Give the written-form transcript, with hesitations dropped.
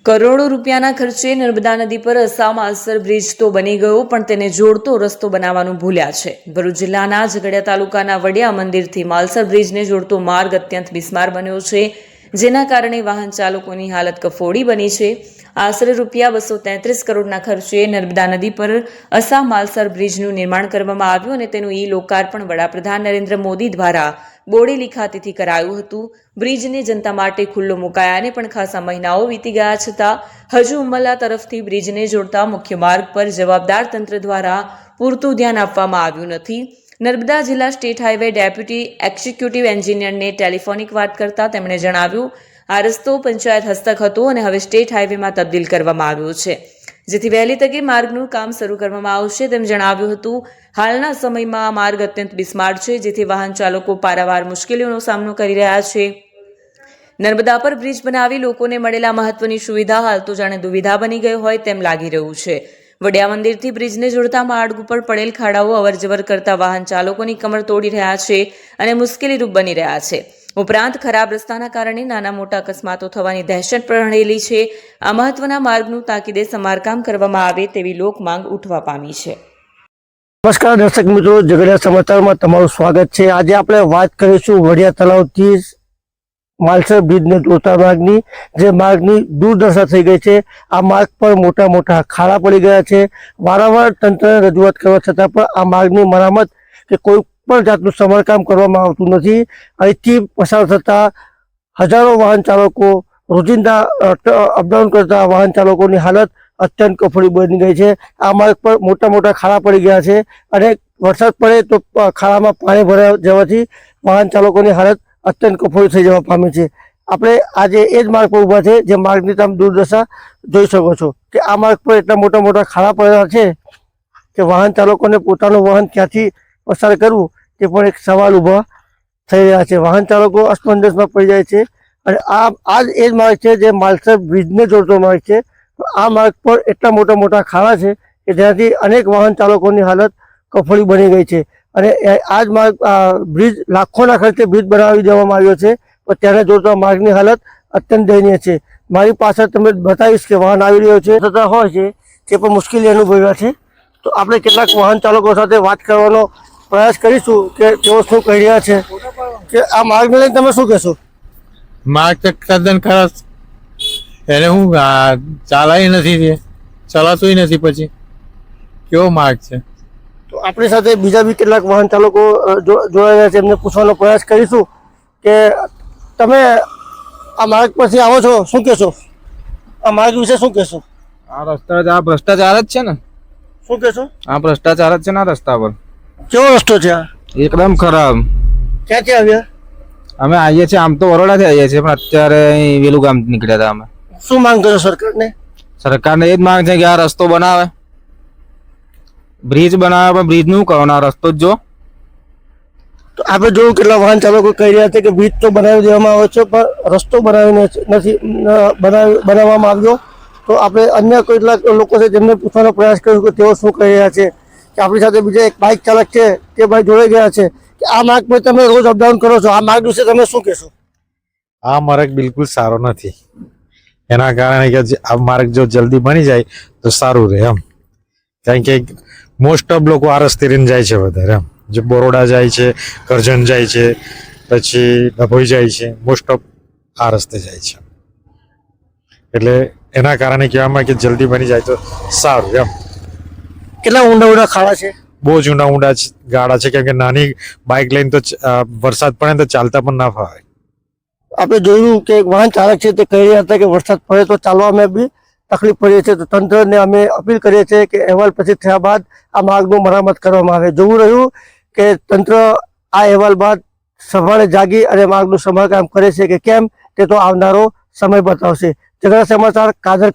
કરોડો રૂપિયાના ખર્ચે નર્મદા નદી પર અસામાસર બ્રિજ તો બની ગયો, પણ તેને જોડતો રસ્તો બનાવવાનું ભૂલ્યા છે. ભરૂચ જિલ્લાના ઝઘડિયા તાલુકાના વડિયા મંદિરથી માલસર બ્રિજને જોડતો માર્ગ અત્યંત બિસ્માર બન્યો છે, જેના કારણે વાહન ચાલકોની હાલત કફોડી બની છે. આશરે રૂપિયા 233 કરોડના ખર્ચે નર્મદા નદી પર અસામાલસર બ્રિજનું નિર્માણ કરવામાં આવ્યું અને તેનું લોકાર્પણ વડાપ્રધાન નરેન્દ્ર મોદી દ્વારા બોડેલી ખાતેથી કરાયું હતું. બ્રિજને જનતા માટે ખુલ્લો મુકાયાને પણ ખાસા મહિનાઓ વીતી ગયા છતાં હજુ ઉમલ્લા તરફથી બ્રિજને જોડતા મુખ્ય માર્ગ પર જવાબદાર તંત્ર દ્વારા પૂરતું ધ્યાન આપવામાં આવ્યું નથી. નર્મદા જિલ્લા સ્ટેટ હાઈવે ડેપ્યુટી એક્ઝિક્યુટિવ એન્જિનિયરને ટેલિફોનિક વાત કરતા તેમણે જણાવ્યું, આ રસ્તો પંચાયત હસ્તક હતો અને હવે સ્ટેટ હાઈવેમાં તબદીલ કરવામાં આવ્યો છે, જેથી વહેલી તકે માર્ગનું કામ શરૂ કરવામાં આવશે તેમ જણાવ્યું હતું. હાલના સમયમાં આ માર્ગ અત્યંત બિસ્માર છે, જેથી વાહન ચાલકો પારાવાર મુશ્કેલીઓનો સામનો કરી રહ્યા છે. નર્મદા પર બ્રિજ બનાવી લોકોને મળેલા મહત્વની સુવિધા હાલ તો જાણે દુવિધા બની ગઈ હોય તેમ લાગી રહ્યું છે. વડિયા મંદિરથી બ્રિજને જોડતા માર્ગ ઉપર પડેલ ખાડાઓ અવરજવર કરતા વાહન ચાલકોની કમર તોડી રહ્યા છે અને મુશ્કેલીરૂપ બની રહ્યા છે. ઉપરાંત ખરાબ રસ્તાના કારણે નાના મોટા અકસ્માતો થવાની દહેશત પણ રહેલી છે. આ મહત્વના માર્ગનું તાકીદે સમારકામ કરવામાં આવે તેવી લોક માંગ ઉઠવા પામી છે. નમસ્કાર દર્શક મિત્રો, ઝઘડિયા સમાચારમાં તમારું સ્વાગત છે. આજે આપણે વાત કરીશું વડિયા તળાવથી માલસર બ્રિજને જોડતા માર્ગની, જે માર્ગની દુર્દશા થઈ ગઈ છે. આ માર્ગ પર મોટા મોટા ખાડા પડી ગયા છે. વારંવાર તંત્રને રજૂઆત કરવા છતાં પણ આ માર્ગની મરામત કે કોઈ પણ જાતનું સમારકામ કરવામાં આવતું નથી. અહીંથી પસાર થતા હજારો વાહન ચાલકો, રોજિંદા અપડાઉન કરતા વાહન ચાલકોની હાલત અત્યંત કફોડી બની ગઈ છે. આ માર્ગ પર મોટા મોટા ખાડા પડી ગયા છે અને વરસાદ પડે તો ખાડામાં પાણી ભરાઈ જવાથી વાહન ચાલકોની હાલત અત્યંત કફોડી થઈ જવા પામી છે. આપણે આજે એ જ માર્ગ પર ઊભા છે, જે માર્ગની તમે દુર્દશા જોઈ શકો છો કે આ માર્ગ પર એટલા મોટા મોટા ખાડા પડેલા છે કે વાહન ચાલકોને પોતાનું વાહન ક્યાંથી પસાર કરવું તે પણ એક સવાલ ઊભા થઈ રહ્યા છે. વાહન ચાલકો અસમંજસમાં પડી જાય છે અને આ જ એ જ માર્ગ છે જે માલસર બ્રિજને જોડતો માર્ગ છે. આ માર્ગ પર એટલા મોટા મોટા ખાડા છે કે જેનાથી અનેક વાહન ચાલકોની હાલત કફોડી બની ગઈ છે. અને આ જ માર્ગ બ્રિજ લાખોના ખર્ચે બ્રિજ બનાવી દેવામાં આવ્યો છે, પણ તેને જોડતા માર્ગની હાલત અત્યંત દયનીય છે. મારી પાછળ તમને બતાવીશ કે વાહન આવી રહ્યો છે થતા હોય છે તે પણ મુશ્કેલી અનુભવ્યા છે. તો આપણે કેટલાક વાહન ચાલકો સાથે વાત કરવાનો પ્રયાસ કરીશું કે તેઓ શું કહી રહ્યા છે. કે આ માર્ગને લઈને તમે શું કહેશો? માર્ગ તદ્દન ખરાબ, એને હું ચાલાય નથી, ચલાતું નથી. પછી કેવો માર્ગ છે? તો આપણી સાથે બીજા બી કેટલાક વાહન ચાલકો જોડાયા છે, એમને પૂછવાનો પ્રયાસ કરીશું કે તમે આ માર્ગ પરથી આવો છો, શું કહેશો? આ માર્ગ વિશે શું કહેશો? આ ભ્રષ્ટાચાર જ છે ને. શું કહેશો? આ ભ્રષ્ટાચાર જ છે ને આ રસ્તા પર. કેવો રસ્તો છે આ? એકદમ ખરાબ. ક્યાંથી આવ્યા? અમે આવીએ છીએ, આમ તો વડોદરાથી આવીએ છીએ, પણ અત્યારે અહીં વેલું ગામ નીકળ્યા હતા. અમે શું માંગ કરો સરકારને? સરકારને એ જ માંગ છે કે આ રસ્તો બનાવે, બ્રિજ બનાવે, પણ બ્રિજ નું કહો, આ રસ્તો જ જો. તો આપણે જોયું કેટલા વાહન ચાલકો કહી રહ્યા છે કે બ્રિજ તો બનાવી દેવામાં આવ્યો છે પણ રસ્તો બનાવીને નથી બનાવવામાં આવ્યો. તો આપણે અન્ય કેટલાક લોકો છે જેમને પૂછવાનો પ્રયાસ કર્યો કે તેઓ શું કહી રહ્યા છે. કે આપણી સાથે બીજા એક બાઇક ચાલક છે, તે ભાઈ જોડાઈ ગયા છે કે આ માર્ગ પર તમે રોજ અપડાઉન કરો છો, આ માર્ગ વિશે તમે શું કહેશો? આ માર્ગ બિલકુલ સારો નથી. એના કારણે કે આ માર્ગ જો જલ્દી બની જાય તો સારું રહે એમ. કારણ કે મોસ્ટ ઓફ લોકો આ રસ્તે રહીને જાય છે વધારે એમ. જે બરોડા જાય છે, કરજણ જાય છે, પછી ડભોઈ જાય છે, મોસ્ટ ઓફ આ રસ્તે જાય છે. એટલે એના કારણે કહેવામાં કે જલ્દી બની જાય તો સારું એમ. કેટલા ઊંડા ઊંડા ખાડા છે? બહુ જ ઊંડા ઊંડા ગાળા છે, કેમ કે નાની બાઇક લઈને તો વરસાદ પડે તો ચાલતા પણ ના ફાવે. આપણે જોયું કે એક વાહન ચાલક છે તે કહી રહ્યા હતા કે વરસાદ પડે તો ચાલવામાં બી તકલીફ પડી છે. તો તંત્રને અમે અપીલ કરીએ છીએ કે અહેવાલ પછી થયા બાદ આ માર્ગનું મરામત કરવામાં આવે. જોવું રહ્યું કે તંત્ર આ અહેવાલ બાદ સવારે જાગી અને માર્ગનું સમારકામ કરે છે કે કેમ, તે તો આવનારો સમય બતાવશે. ઝઘડિયા સમાચાર, કાદર